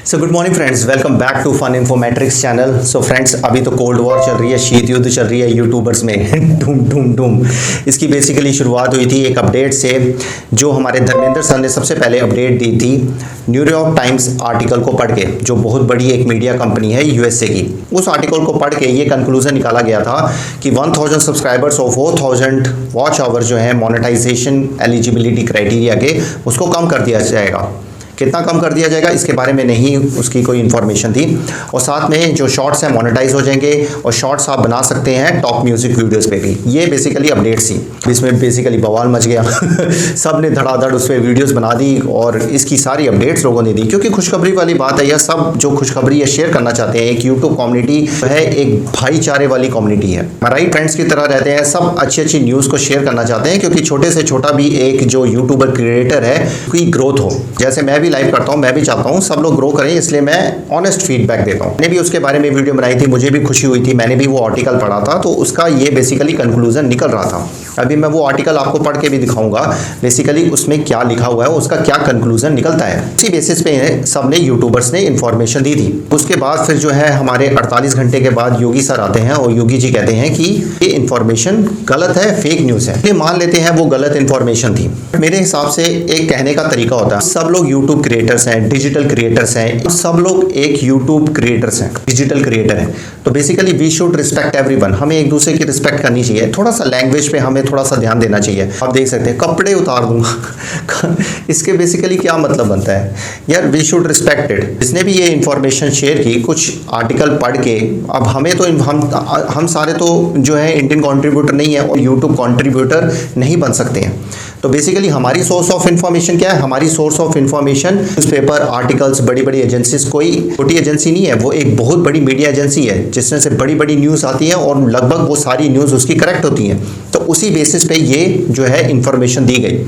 So good morning friends, welcome back to fun informatrix channel. So friends, अभी तो cold war चल रही है, शीत युद्ध चल रही है यूट्यूबर्स में डूम डूम डूम। इसकी बेसिकली शुरुआत हुई थी एक अपडेट से, जो हमारे धर्मेंद्र सर ने सबसे पहले अपडेट दी थी न्यूयॉर्क टाइम्स आर्टिकल को पढ़ के, जो बहुत बड़ी एक मीडिया कंपनी है यूएसए की। उस आर्टिकल को पढ़ के ये कंक्लूजन निकाला गया था कि 1000 सब्सक्राइबर्स और 4000 वॉच आवर जो है मोनेटाइजेशन एलिजिबिलिटी क्राइटेरिया के, उसको कम कर दिया जाएगा। कितना कम कर दिया जाएगा इसके बारे में नहीं उसकी कोई इन्फॉर्मेशन थी। और साथ में जो शॉर्ट्स हैं मोनेटाइज हो जाएंगे और शॉर्ट्स आप बना सकते हैं टॉप म्यूजिक वीडियोस पे भी। ये बेसिकली अपडेट थी, इसमें बेसिकली बवाल मच गया सब ने धड़ाधड़ उस पर वीडियोस बना दी और इसकी सारी अपडेट्स लोगों ने दी, क्योंकि खुशखबरी वाली बात है। यह सब जो खुशखबरी है शेयर करना चाहते हैं। एक यूट्यूब कम्युनिटी है, एक भाईचारे वाली कम्युनिटी है, राइट फ्रेंड्स की तरह रहते हैं सब, अच्छी अच्छी न्यूज़ को शेयर करना चाहते हैं, क्योंकि छोटे से छोटा भी एक जो यूट्यूबर क्रिएटर है उसकी ग्रोथ हो। जैसे मैं भी लाइव करता हूँ, मैं भी चाहता हूँ सब लोग ग्रो करें, इसलिए मैं ऑनेस्ट फीडबैक देता हूँ। मैंने भी उसके बारे में वीडियो बनाई थी, मुझे भी खुशी हुई थी, मैंने भी वो आर्टिकल पढ़ा था, तो उसका ये बेसिकली कंक्लूजन निकल रहा था। अभी मैं वो आर्टिकल आपको पढ़ के भी दिखाऊंगा बेसिकली उसमें क्या लिखा हुआ है, उसका क्या कंक्लूजन निकलता है। इसी बेसिस पे सब ने यूट्यूबर्स ने इन्फॉर्मेशन दी थी। उसके बाद फिर जो है हमारे 48 घंटे के बाद योगी सर आते हैं और योगी जी कहते हैं कि ये इन्फॉर्मेशन गलत है, फेक न्यूज है। ये मान लेते हैं वो गलत इन्फॉर्मेशन थी। मेरे हिसाब से एक कहने का तरीका होता है, सब लोग यूट्यूब क्रिएटर्स हैं, डिजिटल क्रिएटर्स हैं, सब लोग एक यूट्यूब क्रिएटर्स हैं, डिजिटल क्रिएटर हैं। तो basically we should respect everyone, हमें एक दूसरे की रिस्पेक्ट करनी चाहिए। थोड़ा सा लैंग्वेज पे हमें थोड़ा सा ध्यान देना चाहिए। आप देख सकते हैं कपड़े उतार दूंगा इसके बेसिकली क्या मतलब बनता है यार, वी शुड रिस्पेक्ट इट। जिसने भी ये इंफॉर्मेशन शेयर की, कुछ आर्टिकल पढ़ के, अब हमें तो हम सारे तो जो है इंडियन कंट्रीब्यूटर नहीं है और यूट्यूब कंट्रीब्यूटर नहीं बन सकते हैं। तो बेसिकली हमारी सोर्स ऑफ इंफॉर्मेशन क्या है? हमारी source of information newspaper, articles, बड़ी बड़ी एजेंसीज, कोई छोटी एजेंसी नहीं है, वो एक बहुत बड़ी मीडिया एजेंसी है जिसमें से बड़ी बड़ी न्यूज़ आती है और लगभग वो सारी न्यूज़ उसकी करेक्ट होती हैं। तो उसी बेसिस पे ये जो है इंफॉर्मेशन दी गई।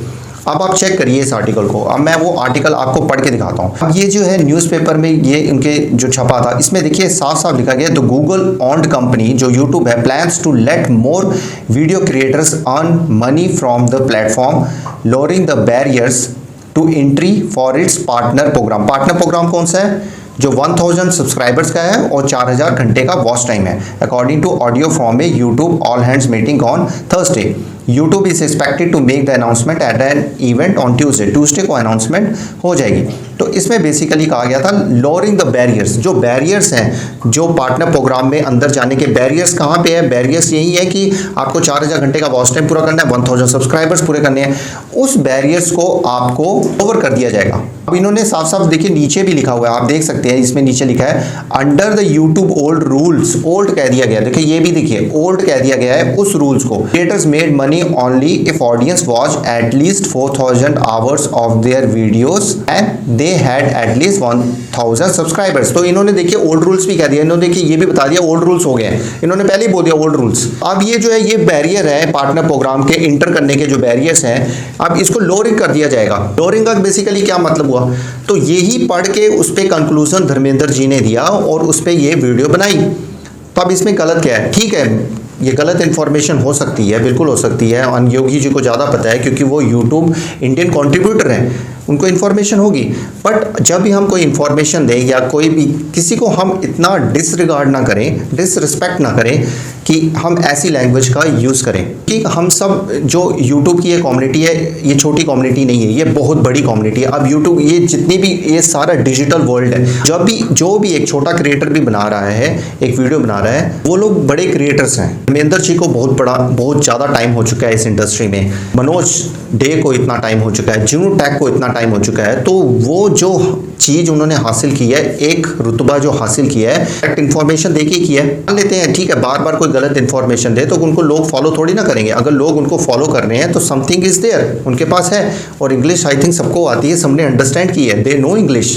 अब आप चेक करिए इस आर्टिकल को। अब मैं वो आर्टिकल आपको पढ़ के दिखाता हूँ। अब ये जो है न्यूज़पेपर में ये उनके जो छपा था, इसमें देखिए साफ साफ लिखा गया, तो गूगल ओन्ड कंपनी जो यूट्यूब है plans to let more video creators earn money from the platform, lowering the barriers to entry for its partner program. Partner program कौन सा है? जो 1000 सब्सक्राइबर्स का है और 4000 घंटे का वॉच टाइम है, according to audio from a YouTube all hands meeting on Thursday. YouTube is expected to make the announcement at an event on Tuesday। Tuesday को अनाउंसमेंट हो जाएगी। तो इसमें बेसिकली कहा गया था lowering the barriers, जो बैरियर्स हैं, जो पार्टनर प्रोग्राम में अंदर जाने के बैरियर्स कहाँ पे है? बैरियर्स यही है कि आपको 4000 घंटे का वॉच टाइम पूरा करना है, 1000 सब्सक्राइबर्स पूरे करने हैं। उस बैरियर्स को आपको ओवर कर दिया जाएगा। अब इन्होंने साफ साफ देखिए नीचे भी लिखा हुआ है, आप देख सकते हैं, इसमें नीचे लिखा है under the YouTube old rules. Old कह दिया गया, देखिए ये भी देखिए ओल्ड कह दिया गया है उस रूल्स को। Creators made money only if audience watch at least 4000 hours of their videos and they had at least 1000 subscribers. तो इन्होंने देखिए ओल्ड रूल्स भी कह दिया, इन्होंने देखिए ये भी बता दिया ओल्ड रूल्स हो गए, इन्होंने पहले ही बोल दिया ओल्ड रूल्स। अब ये जो है ये बैरियर है पार्टनर प्रोग्राम के इंटर करने के, जो बैरियर्स हैं, अब इसको लोअरिंग कर दिया जाएगा। लोअरिंग का बेसिकली क्या मतलब हुआ? तो यही पढ़ के उस पे कंक्लूजन धर्मेंद्र जी ने दिया और उस पे ये वीडियो बनाई। तो अब इसमें गलत क्या है? ठीक है, ये गलत इन्फॉर्मेशन हो सकती है, बिल्कुल हो सकती है, और योगी जी को ज़्यादा पता है क्योंकि वो यूट्यूब इंडियन कंट्रीब्यूटर हैं, उनको इन्फॉर्मेशन होगी। बट जब भी हम कोई इन्फॉर्मेशन दें या कोई भी किसी को हम इतना डिसरिगार्ड ना करें, डिसरिस्पेक्ट ना करें कि हम ऐसी लैंग्वेज का यूज़ करें कि हम सब जो यूट्यूब की ये कम्युनिटी है, ये छोटी कम्युनिटी नहीं है, ये बहुत बड़ी कम्युनिटी है। अब यूट्यूब ये जितनी भी ये सारा डिजिटल वर्ल्ड है, जब भी जो भी एक छोटा क्रिएटर भी बना रहा है, एक वीडियो बना रहा है, वो लोग बड़े क्रिएटर्स हैं। धर्मेंद्र जी को बहुत ज़्यादा टाइम हो चुका है इस इंडस्ट्री में, मनोज डे को इतना टाइम हो चुका है, जुनू टैक को इतना टाइम हो चुका है। तो वो जो चीज़ उन्होंने हासिल की है, एक रुतबा जो हासिल किया है, करेक्ट इन्फॉर्मेशन देके किया है। मान लेते हैं ठीक है, बार बार कोई गलत इन्फॉर्मेशन दे तो उनको लोग फॉलो थोड़ी ना करेंगे। अगर लोग उनको फॉलो कर रहे हैं तो समथिंग इज देयर, उनके पास है। और इंग्लिश आई थिंक सबको आती है, सबने अंडरस्टैंड की है, they know English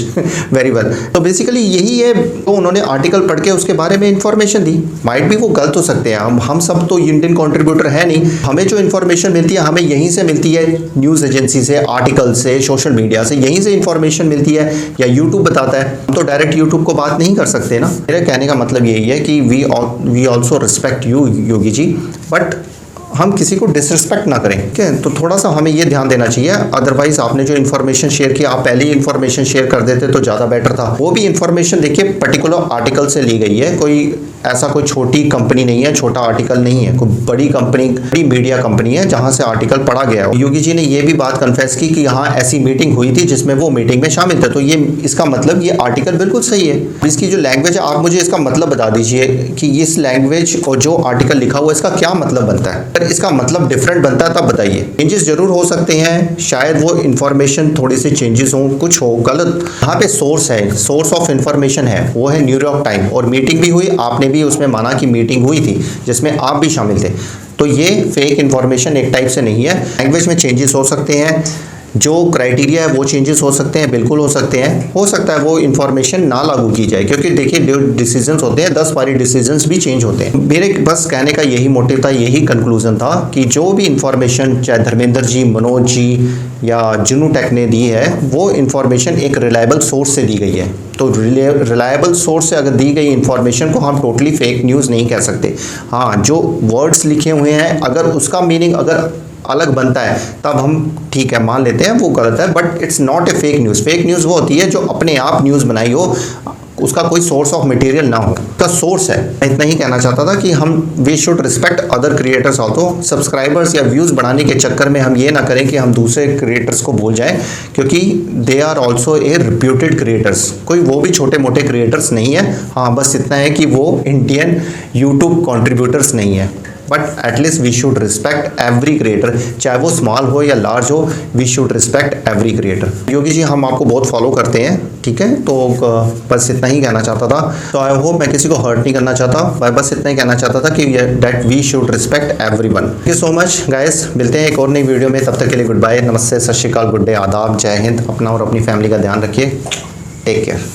very well. तो बेसिकली यही है, तो उन्होंने आर्टिकल पढ़ के उसके बारे में इन्फॉर्मेशन दी। माइट भी वो गलत हो सकते हैं, हम सब तो इंडियन कंट्रीब्यूटर है नहीं, हमें जो इन्फॉर्मेशन मिलती है हमें यहीं से मिलती है, न्यूज़ एजेंसी से, आर्टिकल से, सोशल मीडिया से, यहीं से इन्फॉर्मेशन मिलती है या यूट्यूब बताता है। हम तो डायरेक्ट यूट्यूब को बात नहीं कर सकते ना। मेरे कहने का मतलब यही है कि we also respect you Yogi ji, but हम किसी को डिसरिस्पेक्ट ना करें, ठीक है। तो थोड़ा सा हमें ये ध्यान देना चाहिए। अदरवाइज आपने जो इन्फॉर्मेशन शेयर किया, आप पहले ही इन्फॉर्मेशन शेयर कर देते तो ज़्यादा बेटर था। वो भी इन्फॉर्मेशन देखिए पर्टिकुलर आर्टिकल से ली गई है, कोई ऐसा कोई छोटी कंपनी नहीं है, छोटा आर्टिकल नहीं है, कोई बड़ी कंपनी, बड़ी मीडिया कंपनी है जहां से आर्टिकल पढ़ा गया है। योगी जी ने ये भी बात कन्फेस की कि यहाँ ऐसी मीटिंग हुई थी जिसमें वो मीटिंग में शामिल थे, तो ये इसका मतलब ये आर्टिकल बिल्कुल सही है। इसकी जो लैंग्वेज है, आप मुझे इसका मतलब बता दीजिए कि इस लैंग्वेज और जो आर्टिकल लिखा हुआ है इसका क्या मतलब बनता है। अगर इसका मतलब डिफरेंट बनता है तब बताइए। चेंजेस जरूर हो सकते हैं, शायद वो इन्फॉर्मेशन थोड़ी सी चेंजेस हो, कुछ हो गलत। यहाँ पे सोर्स है, सोर्स ऑफ इन्फॉर्मेशन है, वो है न्यूयॉर्क टाइम, और मीटिंग भी हुई, आपने भी उसमें माना कि मीटिंग हुई थी जिसमें आप भी शामिल थे। तो ये फेक इन्फॉर्मेशन एक टाइप से नहीं है। लैंग्वेज में चेंजेस हो सकते हैं, जो क्राइटेरिया है वो चेंजेस हो सकते हैं, बिल्कुल हो सकते हैं। हो सकता है वो इन्फॉर्मेशन ना लागू की जाए, क्योंकि देखिए जो डिसीजंस होते हैं 10 बारी डिसीजंस भी चेंज होते हैं। मेरे बस कहने का यही मोटिव था, यही कंक्लूजन था कि जो भी इन्फॉर्मेशन चाहे धर्मेंद्र जी, मनोज जी या जुनू टेक ने दी है, वो इन्फॉर्मेशन एक रिलायबल सोर्स से दी गई है। तो रिलायबल सोर्स से अगर दी गई इन्फॉर्मेशन को हम टोटली फेक न्यूज़ नहीं कह सकते। हाँ, जो वर्ड्स लिखे हुए हैं अगर उसका मीनिंग अगर अलग बनता है तब हम ठीक है मान लेते हैं वो गलत है, but it's not a fake news. Fake news वो होती है जो अपने आप न्यूज़ बनाई हो, उसका कोई सोर्स ऑफ मटेरियल ना हो, उसका सोर्स है। मैं इतना ही कहना चाहता था कि हम we should respect other creators also. Subscribers या व्यूज़ बढ़ाने के चक्कर में हम ये ना करें कि हम दूसरे क्रिएटर्स को भूल जाएं, क्योंकि they are also a reputed creators. कोई वो भी छोटे मोटे क्रिएटर्स नहीं है। हाँ, बस इतना है कि वो इंडियन यूट्यूब कॉन्ट्रीब्यूटर्स नहीं है, but at least we should respect every creator, चाहे वो स्मॉल हो या लार्ज हो, we should respect every creator. Yogi ji, हम आपको बहुत फॉलो करते हैं, ठीक है। तो बस इतना ही कहना चाहता था। तो आई होप मैं किसी को हर्ट नहीं करना चाहता, मैं बस इतना ही कहना चाहता था कि that we should respect everyone. Thank you so much guys, मिलते हैं एक और नई वीडियो में। तब तक के लिए गुड बाय, नमस्ते, सत श्री अकाल, गुड डे, आदाब, जय हिंद। अपना और अपनी फैमिली का ध्यान रखिए। Take care.